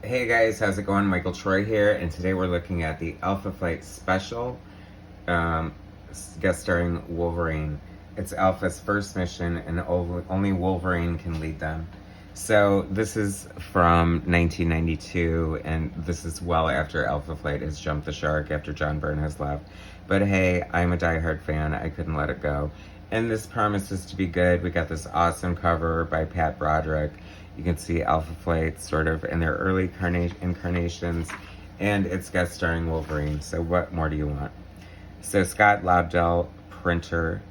Hey guys, how's it going? Michael Troy here, and today we're looking at the Alpha Flight special, um, guest starring Wolverine. It's Alpha's first mission, and only Wolverine can lead them. So this is from 1992, and this is well after Alpha Flight has jumped the shark after John Byrne has left. But hey, I'm a diehard fan. I couldn't let it go. And this promises to be good. We got this awesome cover by Pat Broderick. You can see Alpha Flight sort of in their early incarnations, and it's guest starring Wolverine. So what more do you want? So Scott Lobdell, plotter,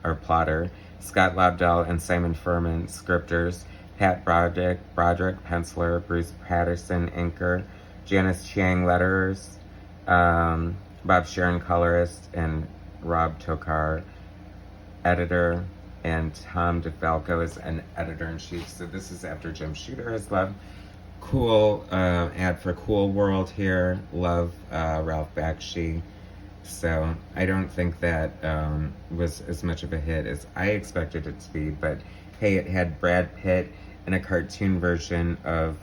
Scott Lobdell and Simon Furman, scripters, Pat Broderick, penciler, Bruce Patterson, inker, Janice Chiang, letterers, Bob Sharon, colorist, and Rob Tokar, editor, and Tom DeFalco is an editor-in-chief. So this is after Jim Shooter has left. Cool ad for Cool World here. Love Ralph Bakshi. So I don't think that was as much of a hit as I expected it to be. But hey, it had Brad Pitt and a cartoon version of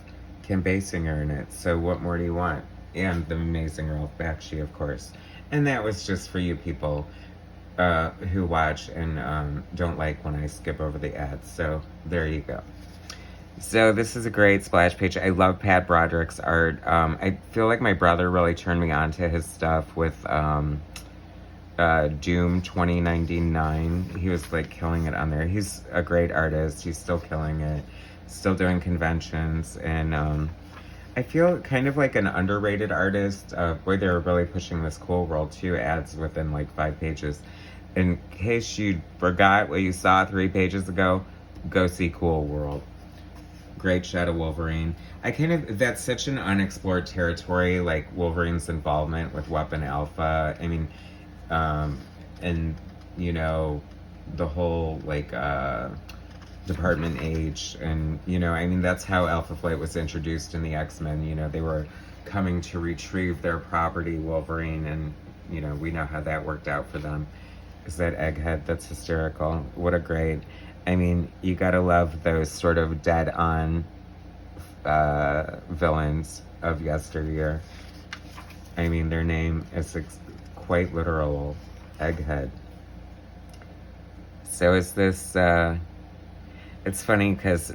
Kim Basinger in it. So what more do you want? And the amazing Ralph Bakshi, of course. And that was just for you people who watch and don't like when I skip over the ads. So there you go. So this is a great splash page. I love Pat Broderick's art. I feel like my brother really turned me on to his stuff with Doom 2099. He was like killing it on there. He's a great artist. He's still killing it. Still doing conventions. And I feel kind of like an underrated artist. Boy, they were really pushing this Cool World 2 ads within like 5 pages. In case you forgot what you saw 3 pages ago, go see Cool World. Great shot of Wolverine. That's such an unexplored territory, like Wolverine's involvement with Weapon Alpha. I mean, and, you know, the whole, like, Department H, and, you know, I mean, that's how Alpha Flight was introduced in the X-Men. You know, they were coming to retrieve their property, Wolverine, and, you know, we know how that worked out for them. Is that Egghead? That's hysterical. What a great... I mean, you gotta love those sort of dead-on villains of yesteryear. I mean, their name is quite literal, Egghead. So is this... it's funny because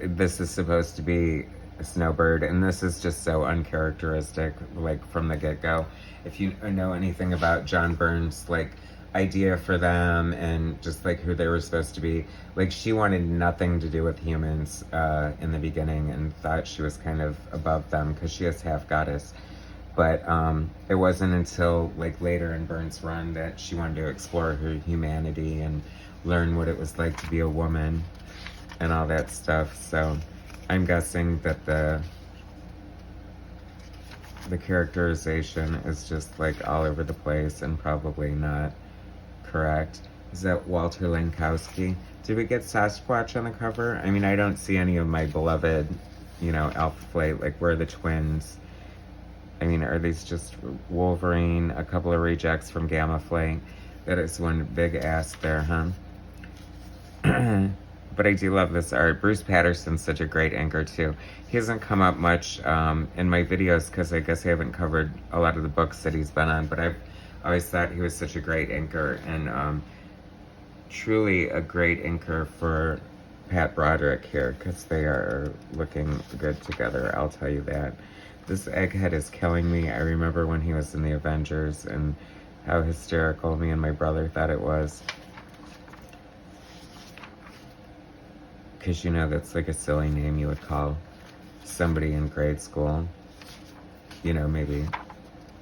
this is supposed to be a Snowbird, and this is just so uncharacteristic, like, from the get-go. If you know anything about John Byrne's, like, idea for them and just like who they were supposed to be, like, she wanted nothing to do with humans in the beginning and thought she was kind of above them because she is half goddess. But it wasn't until like later in Byrne's run that she wanted to explore her humanity and learn what it was like to be a woman and all that stuff. So I'm guessing that the characterization is just like all over the place and probably not correct. Is that Walter Lankowski? Did we get Sasquatch on the cover? I mean, I don't see any of my beloved, you know, Alpha Flight. Like, where are the twins? I mean, are these just Wolverine, a couple of rejects from Gamma Flight? That is one big ass there, huh? But I do love this art. Bruce Patterson's such a great anchor, too. He hasn't come up much in my videos because I guess I haven't covered a lot of the books that he's been on, but I've always thought he was such a great inker, and truly a great inker for Pat Broderick here, because they are looking good together, I'll tell you that. This Egghead is killing me. I remember when he was in the Avengers and how hysterical me and my brother thought it was. Because, you know, that's like a silly name you would call somebody in grade school, you know, maybe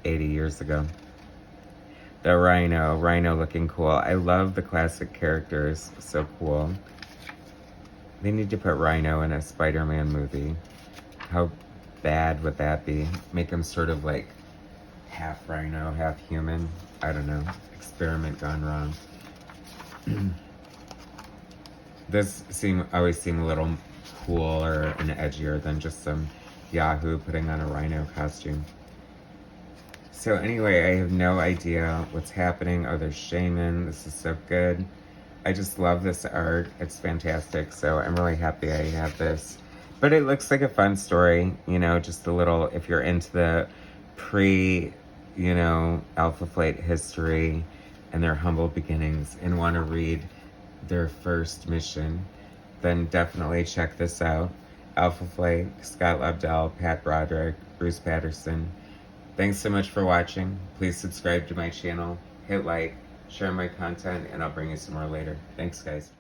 80 years ago. The Rhino looking cool. I love the classic characters, so cool. They need to put Rhino in a Spider-Man movie. How bad would that be? Make him sort of like half rhino, half human. I don't know. Experiment gone wrong. This always seemed a little cooler and edgier than just some Yahoo putting on a rhino costume. So anyway, I have no idea what's happening. Oh, there's Shaman. This is so good. I just love this art. It's fantastic. So I'm really happy I have this. But But it looks like a fun story, you know, just a little, if you're into the Alpha Flight history and their humble beginnings and want to read their first mission, then definitely check this out. Alpha Flight, Scott Lobdell, Pat Broderick, Bruce Patterson. Thanks so much for watching. Please subscribe to my channel, hit like, share my content, and I'll bring you some more later. Thanks, guys.